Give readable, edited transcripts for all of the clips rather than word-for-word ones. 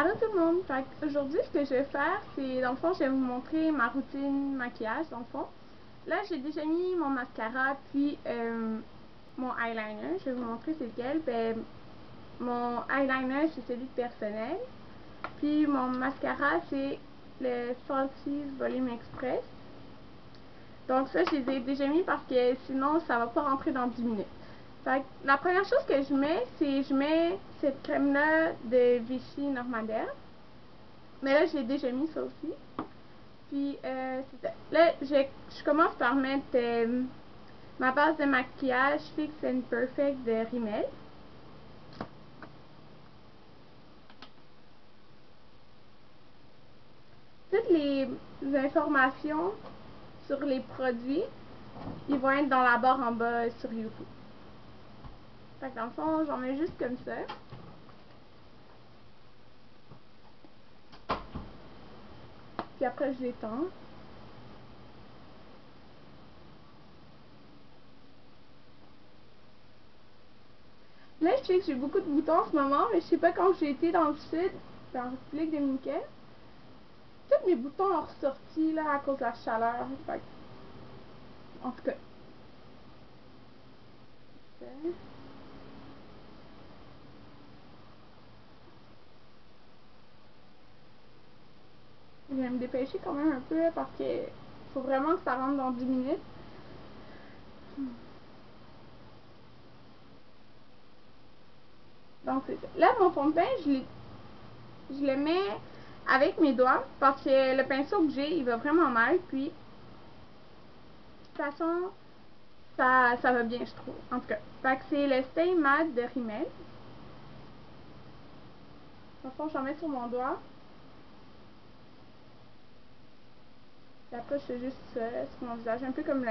Allô tout le monde! Aujourd'hui, ce que je vais faire, c'est, dans le fond, je vais vous montrer ma routine maquillage, dans le fond. Là, j'ai déjà mis mon mascara, puis mon eyeliner. Je vais vous montrer c'est lequel. Ben, mon eyeliner, c'est celui de Personnel. Puis mon mascara, c'est le Salty's Volume Express. Donc ça, je les ai déjà mis parce que sinon, ça va pas rentrer dans 10 minutes. Fait que la première chose que je mets, c'est je mets cette crème-là de Vichy Normandel. Mais là, je l'ai déjà mis ça aussi. Puis, là, je commence par mettre ma base de maquillage Fix and Perfect de Rimmel. Toutes les informations sur les produits, ils vont être dans la barre en bas sur YouTube. Fait que dans le fond, j'en mets juste comme ça. Puis après, je l'étends. Là, je sais que j'ai beaucoup de boutons en ce moment, mais je sais pas quand j'ai été dans le sud, dans la République dominicaine. Tous mes boutons ont ressorti là à cause de la chaleur. Fait que, en tout cas. Je vais me dépêcher quand même un peu parce que faut vraiment que ça rentre dans 10 minutes. Donc c'est ça. Là, mon fond de teint, je le mets avec mes doigts parce que le pinceau que j'ai, il va vraiment mal. Puis, de toute façon, ça va bien, je trouve. En tout cas, fait que c'est le Stay Matte de Rimmel. Dans le fond, j'en mets sur mon doigt. Et après, je fais juste ça sur mon visage, un peu comme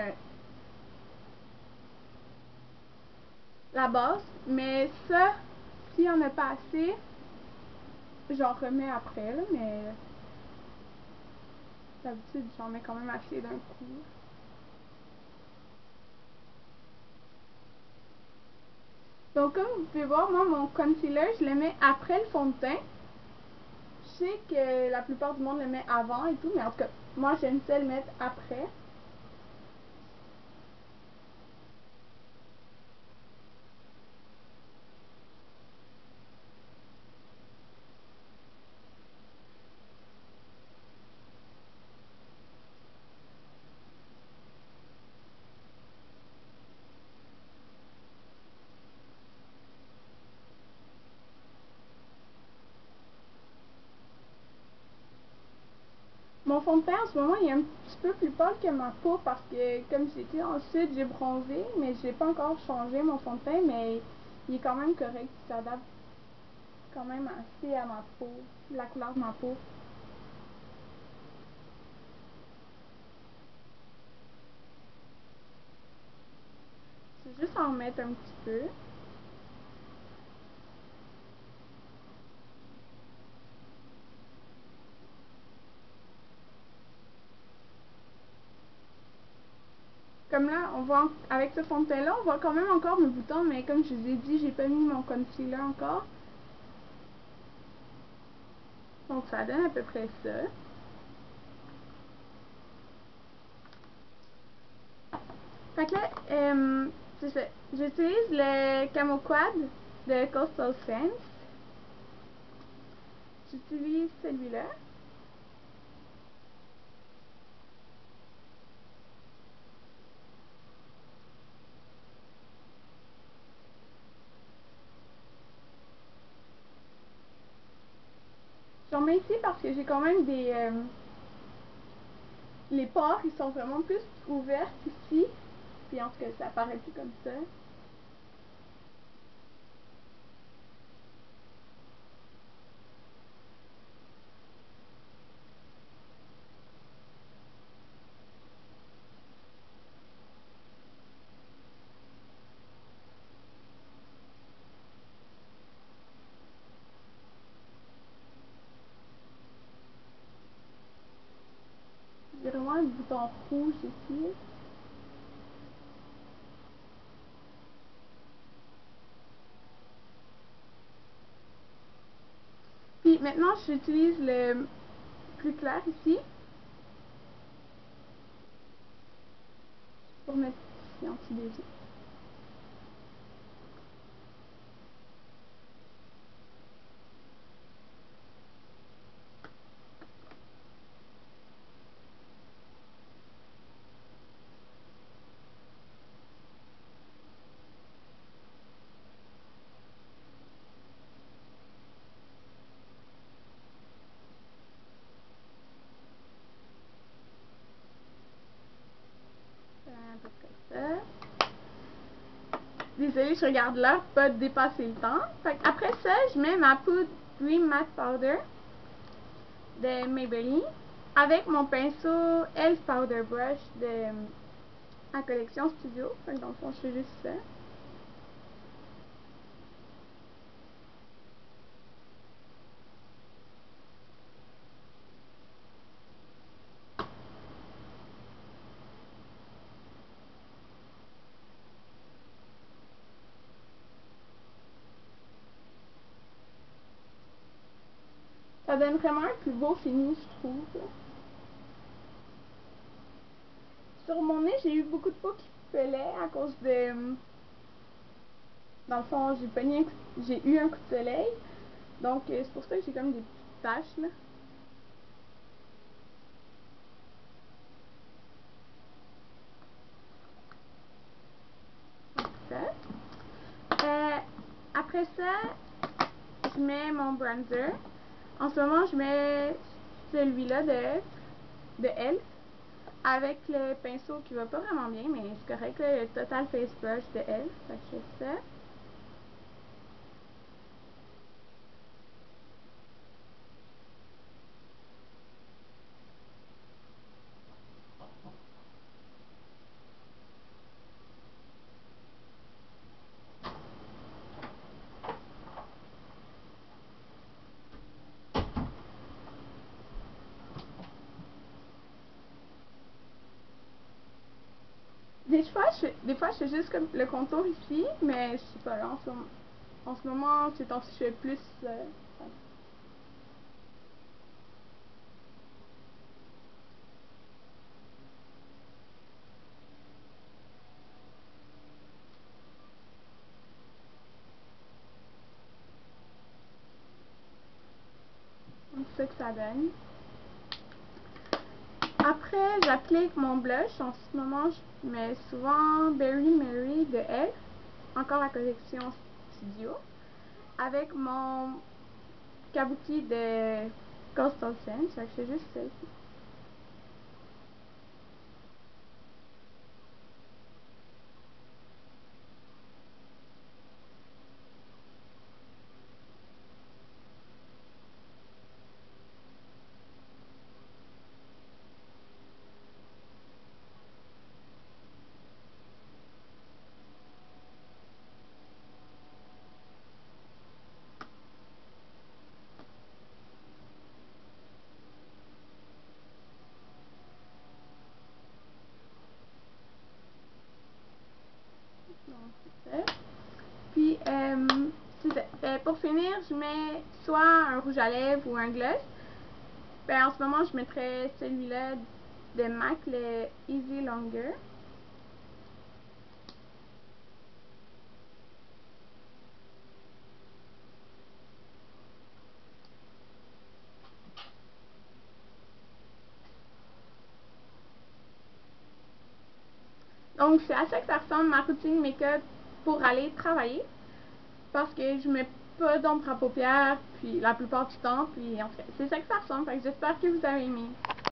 la base. Mais ça, s'il n'y en a pas assez, j'en remets après, là, mais d'habitude, j'en mets quand même assez d'un coup. Donc, comme vous pouvez voir, moi, mon concealer, je le mets après le fond de teint. Je sais que la plupart du monde le met avant et tout, mais en tout cas, moi, j'aime ça le mettre après. Mon fond de teint, en ce moment, il est un petit peu plus pâle que ma peau parce que, comme j'étais dans le sud, j'ai bronzé, mais j'ai pas encore changé mon fond de teint, mais il est quand même correct. Il s'adapte quand même assez à ma peau, la couleur de ma peau. C'est juste en mettre un petit peu. Comme là, on voit avec ce fond de teint là, on voit quand même encore mes boutons, mais comme je vous ai dit, j'ai pas mis mon concealer encore. Donc ça donne à peu près ça. Fait que là, c'est ça. J'utilise le Camo Quad de Coastal Scents. J'utilise celui-là. J'en mets ici parce que j'ai quand même des... les pores, ils sont vraiment plus ouverts ici. Puis en tout cas, ça apparaît plus comme ça. J'ai vraiment un bouton rouge ici. Puis Puis maintenant, j'utilise le plus clair ici pour mettre ici en dessous des yeux. À peu près ça. Désolée, je regarde l'heure, pas dépasser le temps. Fait après ça, je mets ma poudre Dream Matte Powder de Maybelline avec mon pinceau Elf Powder Brush de la collection Studio. Fait que dans le fond, je fais juste ça. Ça donne vraiment un plus beau fini, je trouve. Sur mon nez, j'ai eu beaucoup de peau qui pelait à cause de... Dans le fond, j'ai eu un coup de soleil. Donc, c'est pour ça que j'ai comme des petites taches, là. Après ça, je mets mon bronzer. En ce moment, je mets celui-là de Elf avec le pinceau qui va pas vraiment bien, mais c'est correct, là, le Total Face Brush de Elf. Fait que je fais ça. Des fois, je fais juste comme le contour ici, mais je sais pas, là, en ce moment, c'est temps je fais plus... c'est ça que ça donne. Après, j'applique mon blush. En ce moment, je mets souvent Berry Mary de Elf, encore la collection Studio, avec mon kabuki de Coastal Scents. Fait que je fais juste ça ici. Donc, c'est ça. Puis, c'est ça. Pour finir, je mets soit un rouge à lèvres ou un gloss. En ce moment, je mettrais celui-là de MAC, le Easy Longer. Donc, c'est à ça que ça ressemble ma routine make-up pour aller travailler. Parce que je mets pas d'ombre à paupières, puis la plupart du temps, puis en fait, c'est ça que ça ressemble. Fait que j'espère que vous avez aimé.